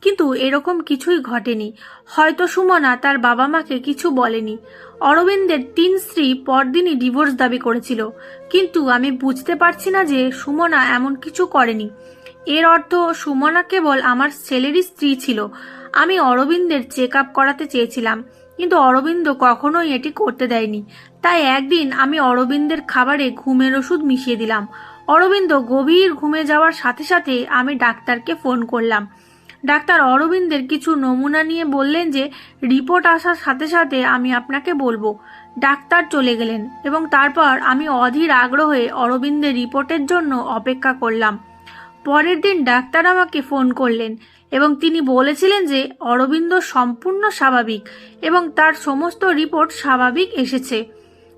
কিন্তু এরকম কিছুই ঘটেনি। হয়তো সুমনা তার বাবা মাকে কিছু বলেনি। অরবিন্দের 3 স্ত্রী পরদিনই ডিভোর্স দাবি করেছিল, কিন্তু আমি বুঝতে পারছি না যে সুমনা এমন কিছু করেনি। এর অর্থ সুমনা কেবল আমার ছেলেরই স্ত্রী ছিল। আমি অরবিন্দের চেক আপ করাতে চেয়েছিলাম, কিন্তু অরবিন্দ কখনোই এটি করতে দেয়নি। তাই একদিন আমি অরবিন্দের খাবারে ঘুমের ওষুধ মিশিয়ে দিলাম। অরবিন্দ গভীর ঘুমে যাওয়ার সাথে সাথে আমি ডাক্তারকে ফোন করলাম। ডাক্তার অরবিন্দের কিছু নমুনা নিয়ে বললেন যে রিপোর্ট আসার সাথে সাথে আমি আপনাকে বলবো। ডাক্তার চলে গেলেন এবং তারপর আমি অধীর আগ্রহে অরবিন্দের রিপোর্টের জন্য অপেক্ষা করলাম। পরের দিন ডাক্তার আমাকে ফোন করলেন এবং তিনি বলেছিলেন যে অরবিন্দ সম্পূর্ণ স্বাভাবিক এবং তার সমস্ত রিপোর্ট স্বাভাবিক এসেছে।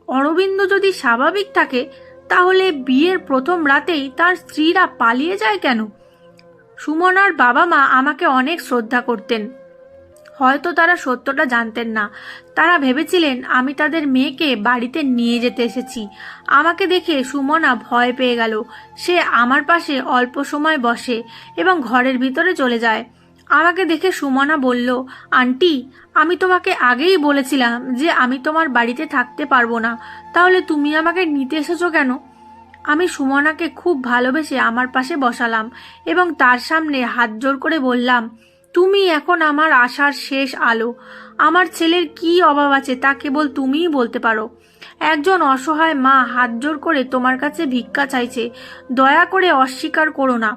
অরবিন্দ যদি স্বাভাবিক থাকে, তাহলে বিয়ের প্রথম রাতেই তার স্ত্রীরা পালিয়ে যায় কেন? সুমনার বাবা মা আমাকে অনেক শ্রদ্ধা করতেন, হয়তো তারা সত্যটা জানতেন না। তারা ভেবেছিলেন আমি তাদের মেয়েকে বাড়িতে নিয়ে যেতে এসেছি। আমাকে দেখে সুমনা ভয় পেয়ে গেল। সে আমার পাশে অল্প সময় বসে এবং ঘরের ভিতরে চলে যায়। আমাকে দেখে সুমনা বলল, আন্টি, আমি তোমাকে আগেই বলেছিলাম যে আমি তোমার বাড়িতে থাকতে পারবো না, তাহলে তুমি আমাকে নিতে এসেছো কেন? আমি সুমনাকে খুব ভালোবেসে আমার পাশে বসালাম এবং তার সামনে হাত জোড় করে বললাম, তুমি এখন আমার আশার শেষ আলো। আমার ছেলের কি অভাব আছে তা কেবল তুমিই বলতে পারো। একজন অসহায় মা হাত জোর করে তোমার কাছে ভিক্ষা চাইছে, দয়া করে অস্বীকার করো না।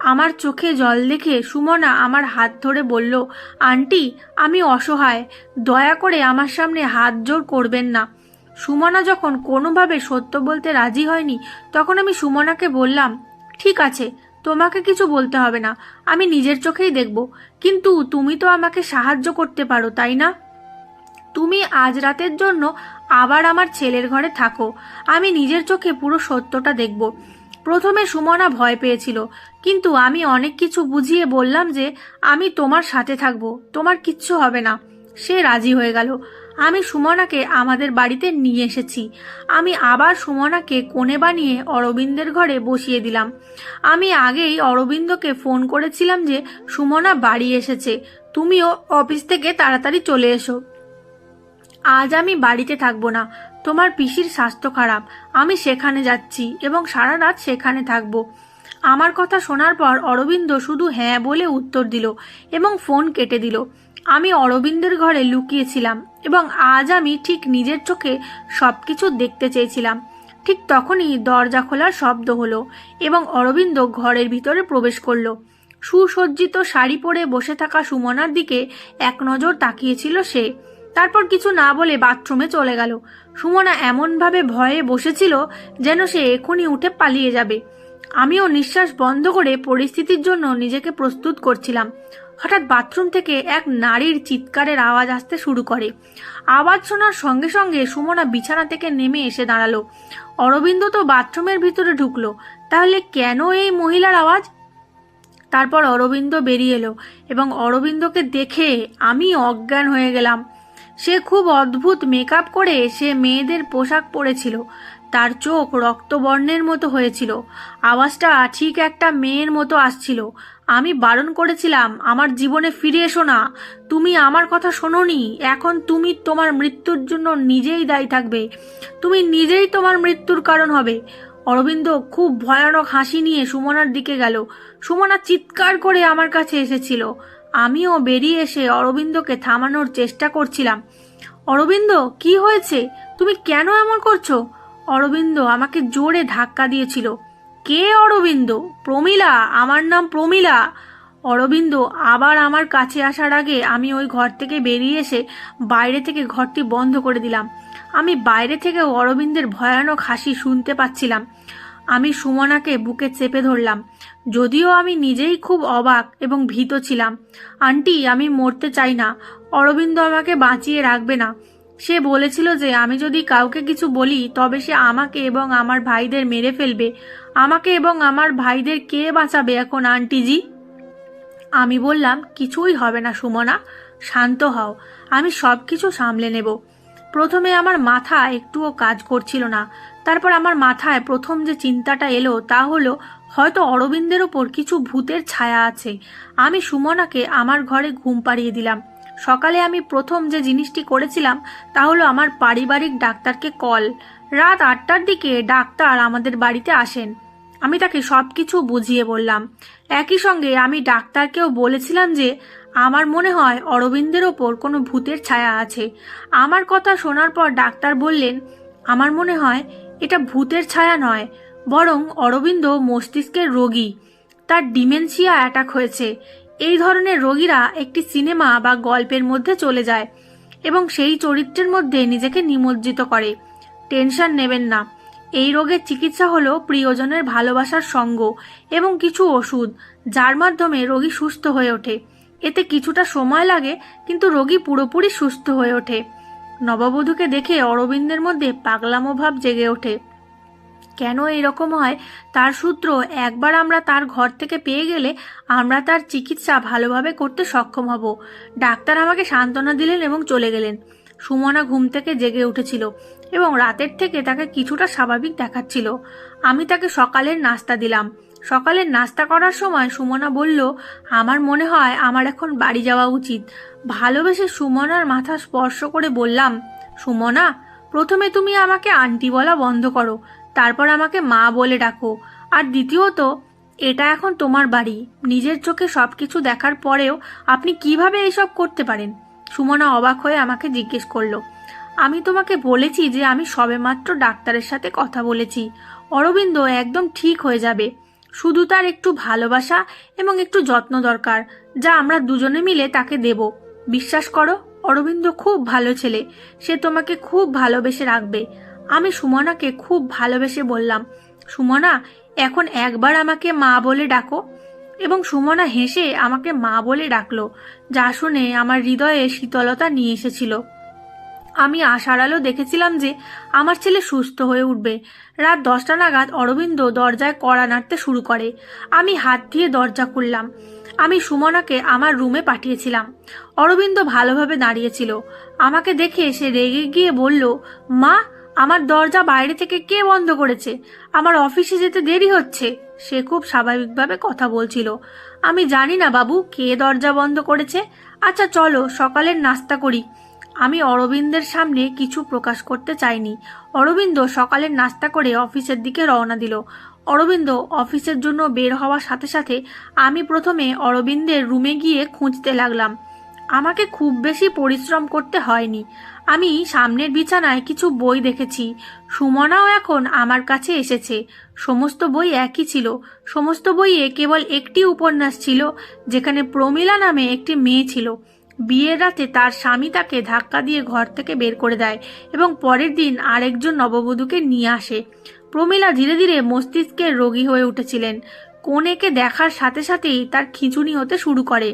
আমার চোখে জল দেখে সুমনা আমার হাত ধরে বলল, আন্টি, আমি অসহায়, দয়া করে আমার সামনে হাত জোর করবেন না। সুমনা যখন কোনোভাবে সত্য বলতে রাজি হয়নি, তখন আমি সুমনাকে বললাম, ঠিক আছে, তোমাকে কিছু বলতে হবে না, আমি নিজের চোখেই দেখব। কিন্তু তুমি তো আমাকে সাহায্য করতে পারো, তাই না? তুমি আজ রাতের জন্য আবার আমার ছেলের ঘরে থাকো, আমি নিজের চোখে পুরো সত্যটা দেখব। প্রথমে সুমনা ভয় পেয়েছিল, কিন্তু আমি অনেক কিছু বুঝিয়ে বললাম যে আমি তোমার সাথে থাকবো, তোমার কিচ্ছু হবে না। সে রাজি হয়ে গেল। আমি সুমনাকে আমাদের বাড়িতে নিয়ে এসেছি। আমি আবার সুমনাকে কোণে বানিয়ে অরবিন্দের ঘরে বসিয়ে দিলাম। আমি আগেই অরবিন্দকে ফোন করেছিলাম যে সুমনা বাড়ি এসেছে, তুমিও অফিস থেকে তাড়াতাড়ি চলে এসো। আজ আমি বাড়িতে থাকবো না, তোমার পিসির স্বাস্থ্য খারাপ, আমি সেখানে যাচ্ছি এবং সারা রাত সেখানে থাকবো। আমার কথা শোনার পর অরবিন্দ শুধু হ্যাঁ বলে উত্তর দিল এবং ফোন কেটে দিল। আমি অরবিন্দের ঘরে লুকিয়েছিলাম এবং আজ আমি ঠিক নিজের চোখে সবকিছু দেখতে চেয়েছিলাম। ঠিক তখনই দরজা খোলার শব্দ হলো এবং অরবিন্দ ঘরের ভিতরে প্রবেশ করলো। সুসজ্জিত শাড়ি পরে বসে থাকা সুমনার দিকে এক নজর তাকিয়েছিল সে। তারপর কিছু না বলে বাথরুমে চলে গেল। সুমনা এমনভাবে ভয়ে বসেছিল যেন সে এখনই উঠে পালিয়ে যাবে। আমিও নিঃশ্বাস বন্ধ করে পরিস্থিতির জন্য নিজেকে প্রস্তুত করছিলাম। হঠাৎ বাথরুম থেকে এক নারীর চিৎকারের আওয়াজ আসতে শুরু করে। আওয়াজ শোনার সঙ্গে সঙ্গে সুমনা বিছানা থেকে নেমে এসে দাঁড়ালো। অরবিন্দ তো বাথরুমের ভিতরে ঢুকলো, তাহলে কেন এই মহিলার আওয়াজ? তারপর অরবিন্দ বেরিয়ে এলো এবং অরবিন্দকে দেখে আমি অজ্ঞান হয়ে গেলাম। সে খুব অদ্ভুত মেকআপ করে সে মেয়েদের পোশাক পরেছিল। তার চোখ রক্তবর্ণের মতো হয়েছিল। আওয়াজটা ঠিক একটা মেয়ের মতো আসছিল। আমি বারণ করেছিলাম, আমার জীবনে ফিরে এসো না, তুমি আমার কথা শোনোনি, এখন তুমি তোমার মৃত্যুর জন্য নিজেই দায়ী থাকবে, তুমি নিজেই তোমার মৃত্যুর কারণ হবে। অরবিন্দ খুব ভয়ানক হাসি নিয়ে সুমনার দিকে গেল। সুমনা চিৎকার করে আমার কাছে এসেছিল। আমিও বেরিয়ে এসে অরবিন্দকে থামানোর চেষ্টা করছিলাম। অরবিন্দ, কি হয়েছে? তুমি কেন এমন করছো? অরবিন্দ আমাকে জোরে ধাক্কা দিয়েছিল। কে অরবিন্দ? প্রমীলা, আমার নাম প্রমীলা। অরবিন্দ আবার আমার কাছে আসার আগে আমি ওই ঘর থেকে বেরিয়ে এসে বাইরে থেকে ঘরটি বন্ধ করে দিলাম। আমি বাইরে থেকেও অরবিন্দের ভয়ানক হাসি শুনতে পাচ্ছিলাম। আমি সুমনাকে বুকে চেপে ধরলাম, যদিও আমি নিজেই খুব অবাক এবং ভীত ছিলাম। আন্টি, আমি মরতে চাই না, অরবিন্দ আমাকে বাঁচিয়ে রাখবে না। সে বলেছিল যে আমি যদি কাউকে কিছু বলি তবে সে আমাকে এবং আমার ভাইদের মেরে ফেলবে। আমাকে এবং আমার ভাইদের কে বাঁচাবে এখন আন্টিজি? আমি বললাম, কিছুই হবে না সুমনা, শান্ত হও, আমি সব কিছু সামলে নেব। প্রথমে আমার মাথা একটুও কাজ করছিল না। তারপর আমার মাথায় প্রথম যে চিন্তাটা এলো তা হলো, হয়তো অরবিন্দের ওপর কিছু ভূতের ছায়া আছে। আমি সুমনাকে আমার ঘরে ঘুম পাড়িয়ে দিলাম। সকালে আমি প্রথম যে জিনিসটি করেছিলাম তা হলো আমার পারিবারিক ডাক্তারকে কল। রাত 8টার দিকে ডাক্তার আমাদের বাড়িতে আসেন। আমি তাকে সব কিছু বুঝিয়ে বললাম। একই সঙ্গে আমি ডাক্তারকেও বলেছিলাম যে আমার মনে হয় অরবিন্দের ওপর কোনো ভূতের ছায়া আছে। আমার কথা শোনার পর ডাক্তার বললেন, আমার মনে হয় এটা ভূতের ছায়া নয়, বরং অরবিন্দ মস্তিষ্কের রোগী, তার ডিমেনশিয়া অ্যাটাক হয়েছে। এই ধরনের রোগীরা একটি সিনেমা বা গল্পের মধ্যে চলে যায় এবং সেই চরিত্রের মধ্যে নিজেকে নিমজ্জিত করে। টেনশন নেবেন না, এই রোগের চিকিৎসা হলো প্রিয়জনের ভালোবাসার সঙ্গ এবং কিছু ওষুধ, যার মাধ্যমে রোগী সুস্থ হয়ে ওঠে। এতে কিছুটা সময় লাগে, কিন্তু রোগী পুরোপুরি সুস্থ হয়ে ওঠে। নববধূকে দেখে অরবিন্দের মধ্যে পাগলামো ভাব জেগে ওঠে। কেন এরকম হয় তার সূত্র একবার আমরা তার ঘর থেকে পেয়ে গেলে আমরা তার চিকিৎসা ভালোভাবে করতে সক্ষম হব। ডাক্তার আমাকে সান্ত্বনা দিলেন এবং চলে গেলেন। সুমনা ঘুম থেকে জেগে উঠেছিল এবং রাতের থেকে তাকে কিছুটা স্বাভাবিক দেখাচ্ছিল। আমি তাকে সকালের নাস্তা দিলাম। সকালের নাস্তা করার সময় সুমনা বলল, আমার মনে হয় আমার এখন বাড়ি যাওয়া উচিত। ভালোবেসে সুমনার মাথা স্পর্শ করে বললাম, সুমনা, প্রথমে তুমি আমাকে আন্টি বলা বন্ধ করো, তারপর আমাকে মা বলে ডাকো। আর দ্বিতীয়ত, এটা এখন তোমার বাড়ি, নিজের চোখে সবকিছু দেখার পরেও আপনি কিভাবে এইসব করতে পারেন? সুমনা অবাক হয়ে আমাকে জিজ্ঞেস করলো। আমি তোমাকে বলেছি যে আমি সবেমাত্র ডাক্তারের সাথে কথা বলেছি। অরবিন্দ একদম ঠিক হয়ে যাবে, শুধু তার একটু ভালোবাসা এবং একটু যত্ন দরকার, যা আমরা দুজনে মিলে তাকে দেব। বিশ্বাস করো, অরবিন্দ খুব ভালো ছেলে, সে তোমাকে খুব ভালোবেসে রাখবে। আমি সুমনাকে খুব ভালোবেসে বললাম, সুমনা, এখন একবার আমাকে মা বলে ডাকো। এবং সুমনা হেসে আমাকে মা বলে ডাকলো, যা শুনে আমার হৃদয়ে শীতলতা নিয়ে এসেছিল। আমি আশার আলো দেখেছিলাম যে আমার ছেলে সুস্থ হয়ে উঠবে। রাত 10টা নাগাদ অরবিন্দ দরজায় কড়া নাড়তে শুরু করে। আমি হাত দিয়ে দরজা খুললাম। আমি সুমনাকে আমার রুমে পাঠিয়েছিলাম। অরবিন্দ ভালোভাবে দাঁড়িয়েছিল। আমাকে দেখে সে রেগে গিয়ে বলল, মা, আমার দরজা বাইরে থেকে কে বন্ধ করেছে? আমার অফিসে যেতে দেরি হচ্ছে। সে খুব স্বাভাবিকভাবে কথা বলছিল। আমি জানি না বাবু, কে দরজা বন্ধ করেছে। আচ্ছা চলো সকালের নাস্তা করি। আমি অরবিন্দের সামনে কিছু প্রকাশ করতে চাইনি। অরবিন্দ সকালের নাস্তা করে অফিসের দিকে রওনা দিল। অরবিন্দ অফিসের জন্য বের হওয়ার সাথে সাথে আমি প্রথমে অরবিন্দের রুমে গিয়ে খুঁজতে লাগলাম। আমাকে খুব বেশি পরিশ্রম করতে হয়নি। আমি সামনের বিছানায় কিছু বই দেখেছি। সুমনাও এখন আমার কাছে এসেছে। সমস্ত বই একই ছিল। সমস্ত বইয়ে কেবল একটি উপন্যাস ছিল, যেখানে প্রমীলা নামে একটি মেয়ে ছিল। বিয়ের রাতে তার স্বামী তাকে ধাক্কা দিয়ে ঘর থেকে বের করে দেয় এবং পরের দিন আরেকজন নববধূকে নিয়ে আসে। প্রমীলা ধীরে ধীরে মস্তিষ্কের রোগী হয়ে উঠেছিলেন। কনেকে দেখার সাথে সাথেই তার খিঁচুনি হতে শুরু করে।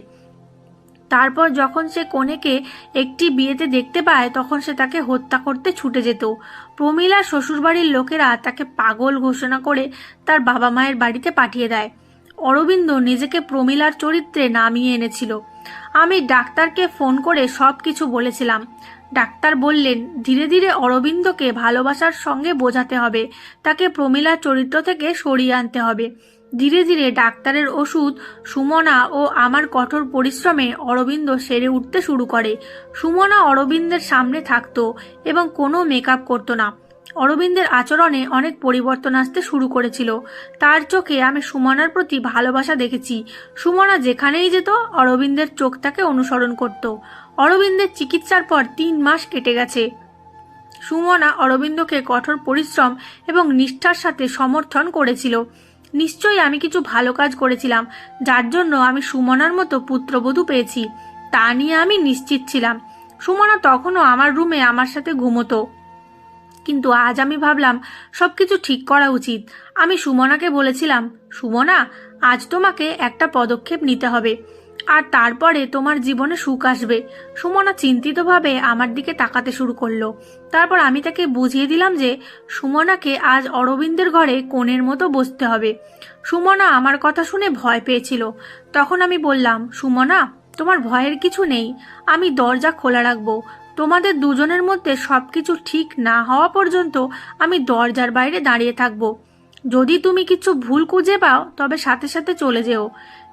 তারপর যখন সে কনেকে একটি বিয়েতে দেখতে পায়, তখন সে তাকে হত্যা করতে ছুটে যেত। প্রমীলার শ্বশুরবাড়ির লোকেরা তাকে পাগল ঘোষণা করে তার বাবা মায়ের বাড়িতে পাঠিয়ে দেয়। অরবিন্দ নিজেকে প্রমীলার চরিত্রে নামিয়ে এনেছিল। আমি ডাক্তারকে ফোন করে সব কিছু বলেছিলাম। ডাক্তার বললেন, ধীরে ধীরে অরবিন্দকে ভালোবাসার সঙ্গে বোঝাতে হবে, তাকে প্রমীলার চরিত্র থেকে সরিয়ে আনতে হবে। ধীরে ধীরে ডাক্তারের ওষুধ, সুমনা ও আমার কঠোর পরিশ্রমে অরবিন্দ সেরে উঠতে শুরু করে। সুমনা অরবিন্দের সামনে থাকতো এবং কোনো মেকআপ করতো না। অরবিন্দের আচরণে অনেক পরিবর্তন আসতে শুরু করেছিল। তার চোখে আমি সুমনার প্রতি ভালোবাসা দেখেছি। সুমনা যেখানেই যেত, অরবিন্দের চোখ তাকে অনুসরণ করত। অরবিন্দের চিকিৎসার পর 3 মাস কেটে গেছে। সুমনা অরবিন্দকে কঠোর পরিশ্রম এবং নিষ্ঠার সাথে সমর্থন করেছিল। নিশ্চয়ই আমি কিছু ভালো কাজ করেছিলাম, যার জন্য আমি সুমনার মতো পুত্রবধূ পেয়েছি, তা নিয়ে আমি নিশ্চিত ছিলাম। সুমনা তখনও আমার রুমে আমার সাথে ঘুমোতো। কিন্তু আজ আমি ভাবলাম সবকিছু ঠিক করা উচিত। আমি সুমনাকে বলেছিলাম, সুমনা, আজ তোমাকে একটা পদক্ষেপ নিতে হবে, আর তারপরে তোমার জীবনে সুখ আসবে। সুমনা চিন্তিতভাবে আমার দিকে তাকাতে শুরু করলো। তারপর আমি তাকে বুঝিয়ে দিলাম যে সুমনাকে আজ অরবিন্দের ঘরে কোণের মতো বসতে হবে। সুমনা আমার কথা শুনে ভয় পেয়েছিল। তখন আমি বললাম, সুমনা, তোমার ভয়ের কিছু নেই। আমি দরজা খোলা রাখবো। তোমাদের দুজনের মধ্যে সবকিছু ঠিক না হওয়া পর্যন্ত আমি দরজার বাইরে দাঁড়িয়ে থাকবো। যদি তুমি কিছু ভুল খুঁজে পাও, তবে সাথে সাথে চলে যেও।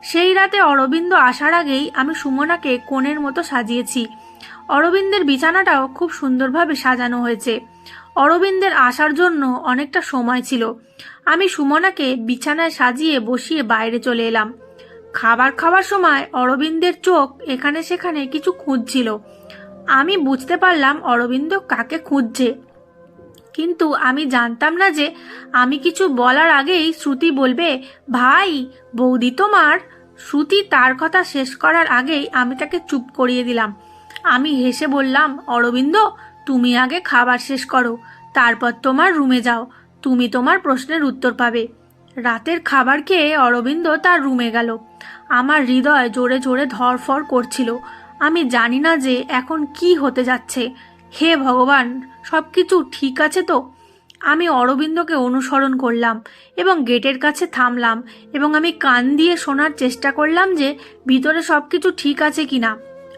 সেই রাতে অরবিন্দ আসার আগেই আমি সুমনাকে কোণের মতো সাজিয়েছি। অরবিন্দের বিছানাটাও খুব সুন্দরভাবে সাজানো হয়েছে। অরবিন্দের আসার জন্য অনেকটা সময় ছিল। আমি সুমনাকে বিছানায় সাজিয়ে বসিয়ে বাইরে চলে এলাম। খাবার খাওয়ার সময় অরবিন্দের চোখ এখানে সেখানে কিছু খুঁজছিল। আমি বুঝতে পারলাম অরবিন্দ কাকে খুঁজছে, কিন্তু আমি জানতাম না যে আমি কিছু বলার আগেই শ্রুতি বলবে, ভাই, বৌদি তোমার। শ্রুতি তার কথা শেষ করার আগেই আমি তাকে চুপ করিয়ে দিলাম। আমি হেসে বললাম, অরবিন্দ, তুমি আগে খাবার শেষ করো, তারপর তোমার রুমে যাও, তুমি তোমার প্রশ্নের উত্তর পাবে। রাতের খাবার খেয়ে অরবিন্দ তার রুমে গেল। আমার হৃদয় জোরে জোরে ধড়ফড় করছিল। আমি জানি না যে এখন কি হতে যাচ্ছে। হে ভগবান, সবকিছু ঠিক আছে তো? আমি অরবিন্দকে অনুসরণ করলাম এবং গেটের কাছে থামলাম এবং আমি কান দিয়ে শোনার চেষ্টা করলাম যে ভিতরে সবকিছু ঠিক আছে কিনা।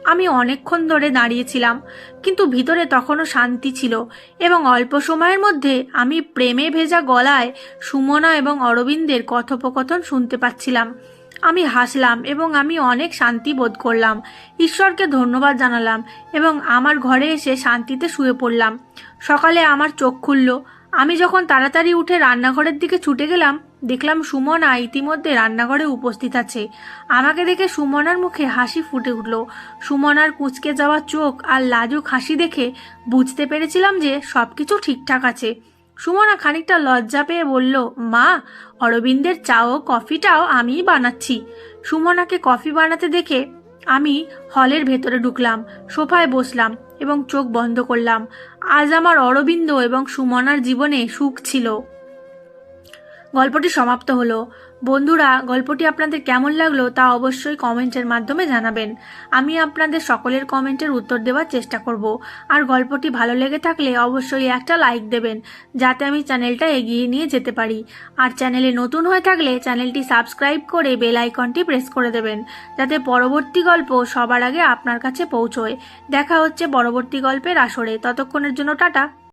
আমি অনেকক্ষণ ধরে দাঁড়িয়েছিলাম, কিন্তু ভিতরে তখনও শান্তি ছিল এবং অল্প সময়ের মধ্যে আমি প্রেমে ভেজা গলায় সুমনা এবং অরবিন্দের কথোপকথন শুনতে পাচ্ছিলাম। আমি হাসলাম এবং আমি অনেক শান্তি বোধ করলাম। ঈশ্বরকে ধন্যবাদ জানালাম এবং আমার ঘরে এসে শান্তিতে শুয়ে পড়লাম। সকালে আমার চোখ খুলল। আমি যখন তাড়াতাড়ি উঠে রান্নাঘরের দিকে ছুটে গেলাম, দেখলাম সুমনা ইতিমধ্যে রান্নাঘরে উপস্থিত আছে। আমাকে দেখে সুমনার মুখে হাসি ফুটে উঠল। সুমনার কুঁচকে যাওয়া চোখ আর লাজুক হাসি দেখে বুঝতে পেরেছিলাম যে সবকিছু ঠিকঠাক আছে। সুমনা খানিকটা লজ্জা পেয়ে বলল, মা, অরবিন্দের চা ও কফিটাও আমিই বানাচ্ছি। সুমনাকে কফি বানাতে দেখে আমি হলের ভেতরে ঢুকলাম, সোফায় বসলাম এবং চোখ বন্ধ করলাম। আজ আমার অরবিন্দ এবং সুমনার জীবনে সুখ ছিল। গল্পটি সমাপ্ত হলো। বন্ধুরা, গল্পটি আপনাদের কেমন লাগলো তা অবশ্যই কমেন্টের মাধ্যমে জানাবেন। আমি আপনাদের সকলের কমেন্টের উত্তর দেওয়ার চেষ্টা করব। আর গল্পটি ভালো লেগে থাকলে অবশ্যই একটা লাইক দেবেন, যাতে আমি চ্যানেলটা এগিয়ে নিয়ে যেতে পারি। আর চ্যানেলে নতুন হয়ে থাকলে চ্যানেলটি সাবস্ক্রাইব করে বেল আইকনটি প্রেস করে দেবেন, যাতে পরবর্তী গল্প সবার আগে আপনার কাছে পৌঁছয়। দেখা হচ্ছে পরবর্তী গল্পের আসরে। ততক্ষণের জন্য টাটা।